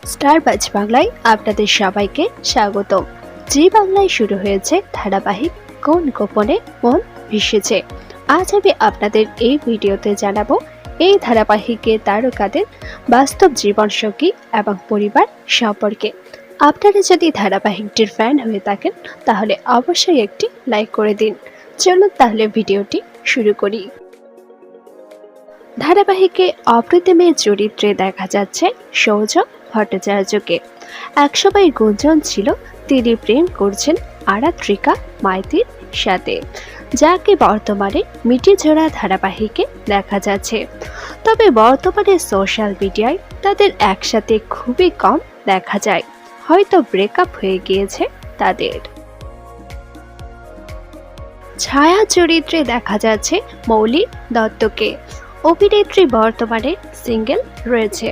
Star বাজ বাংলায় আপনাদের সবাইকে স্বাগতম। জি বাংলায় শুরু হয়েছে ধারাবাহিক কোন গোপনে মন ভেসেছে। আজ আমি আপনাদের এই ভিডিওতে জানাবো এই ধারাবাহিকের তারকাদের বাস্তব জীবনসঙ্গী এবং পরিবার সম্পর্কে। আপনারা যদি ধারাবাহিকটির ফ্যান হয়ে থাকেন তাহলে অবশ্যই একটি লাইক করে দিন। চলুন তাহলে ভিডিওটি শুরু করি। ধারাবাহিকে অপ্রতিমের চরিত্রে দেখা যাচ্ছে সৌজ ভট্টাচার্যকে। একসময় গুঞ্জন ছিল তিনি প্রেম করছেন আরাত্রিকা মাইতির সাথে, যাকে বর্তমানে মিটিঝরা ধারাবাহিকে দেখা যাচ্ছে। তবে বর্তমানে সোশ্যাল মিডিয়ায় তাদের একসাথে খুবই কম দেখা যায়, হয়তো ব্রেকআপ হয়ে গিয়েছে তাদের। ছায়া চরিত্রে দেখা যাচ্ছে মৌলি দত্তকে। অভিনেত্রী বর্তমানে সিঙ্গেল রয়েছে।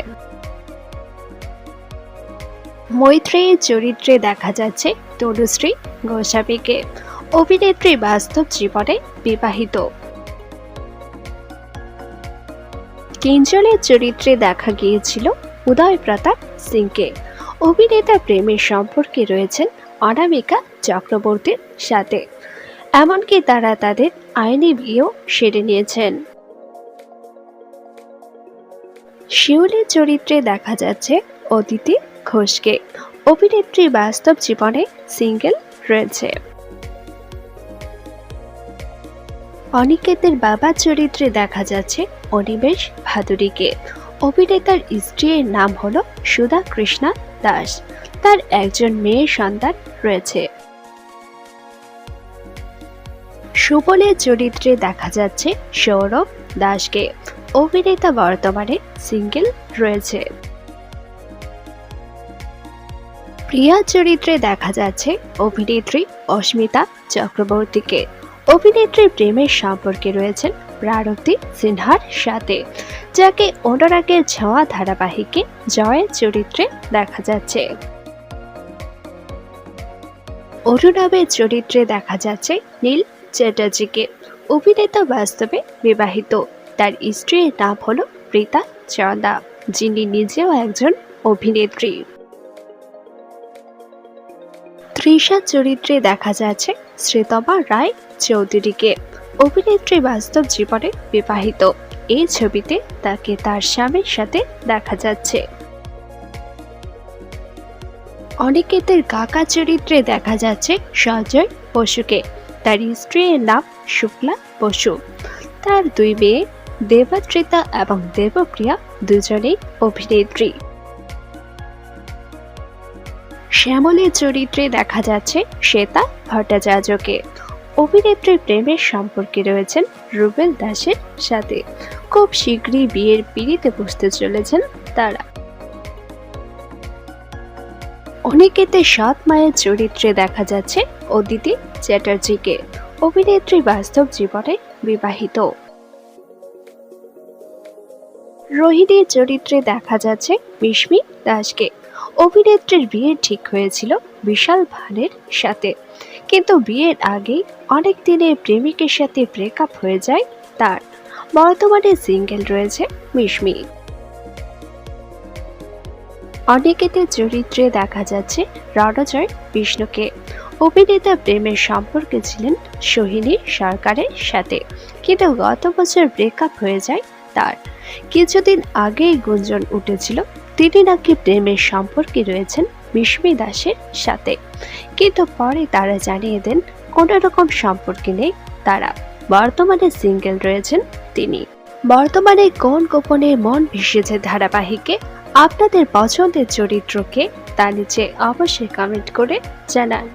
মৈত্রেয়ীর চরিত্রে দেখা যাচ্ছে তনুশ্রী গোস্বামীকে। অভিনেত্রী বাস্তব জীবনে বিবাহিত। কিঞ্জলের চরিত্রে দেখা গিয়েছিল উদয় প্রতাপ সিংকে। অভিনেতা প্রেমের সম্পর্কে রয়েছেন অনামিকা চক্রবর্তীর সাথে, এমনকি তারা তাদের আইনি বিয়েও সেরে নিয়েছেন। শিউলির চরিত্রে দেখা যাচ্ছে অদিতি ঘোষকে। অভিনেত্রী বাস্তব জীবনে সিঙ্গেল রয়েছে। অনিকেতের বাবার চরিত্রে দেখা যাচ্ছে অনিমেষ ভাদুরীকে। অভিনেতার স্ত্রীর নাম হলো সুধা কৃষ্ণা দাস। তার একজন মেয়ের সন্তান রয়েছে। সুবলের চরিত্রে দেখা যাচ্ছে সৌরভ দাসকে। অভিনেতা বর্তমানে সিঙ্গেল রয়েছে। প্রিয়া চরিত্রে দেখা যাচ্ছে অভিনেত্রী অস্মিতা চক্রবর্তীকে। অভিনেত্রী প্রেমের সম্পর্কে রয়েছেন প্রারতি সিনহার সাথে, যাকে অনুরাগের ছোঁয়া ধারাবাহিকে জয়ের চরিত্রে দেখা যাচ্ছে। অরুণাবের চরিত্রে দেখা যাচ্ছে নীল চ্যাটার্জিকে। অভিনেতা বাস্তবে বিবাহিত। তার স্ত্রীর নাম হলো রীতা চন্দা, যিনি নিজেও একজন অভিনেত্রী। তৃষা চরিত্রে দেখা যাচ্ছে শ্রীতমা রায় চৌধুরীকে। অভিনেত্রী বাস্তব জীবনে বিবাহিত। এই ছবিতে তাকে তার স্বামীর সাথে দেখা যাচ্ছে। অনিকেতের কাকা চরিত্রে দেখা যাচ্ছে সঞ্জয় বসুকে। তার স্ত্রীর নাম শুক্লা বসু। তার দুই মেয়ে দেবাত্রিতা এবং দেবপ্রিয়া দুজনেই অভিনেত্রী। শ্যামলের চরিত্রে দেখা যাচ্ছে শ্বেতা ভট্টাচার্যকে। অভিনেত্রীর প্রেমের সম্পর্কে রয়েছেন রুবেল দাসের সাথে। খুব শীঘ্রই বিয়ের পিঁড়িতে বসতে চলেছেন তারা। অনিকেতের সৎ মায়ের চরিত্রে দেখা যাচ্ছে অদিতি চ্যাটার্জিকে। অভিনেত্রী বাস্তব জীবনে বিবাহিত। রোহিণীর চরিত্রে দেখা যাচ্ছে মিশমি দাসকে। অভিনেত্রীর বিয়ে ঠিক হয়েছিল বিশাল ভানের সাথে, কিন্তু বিয়ের আগেই অনেক দিনের প্রেমিকের সাথে ব্রেকআপ হয়ে যায় তার। বর্তমানে সিঙ্গেল রয়েছে মিশমি। অনিকেতের চরিত্রে দেখা যাচ্ছে রণজয় বিষ্ণুকে। অভিনেতা প্রেমের সম্পর্কে ছিলেন সোহিনী সরকারের সাথে, কিন্তু গত বছর ব্রেকআপ হয়ে যায় তার। কিছুদিন আগেই গুঞ্জন উঠেছিল তিনি নাকি প্রেমের সম্পর্কে রয়েছেন মিশমি দাসের সাথে, কিন্তু পরে তারা জানিয়ে দেন কোনো রকম সম্পর্কে নেই তারা। বর্তমানে সিঙ্গেল রয়েছেন তিনি। বর্তমানে কোন গোপনে মন ভেসেছে ধারাবাহিকে আপনাদের পছন্দের চরিত্রকে তা নিচে অবশ্যই কমেন্ট করে জানান।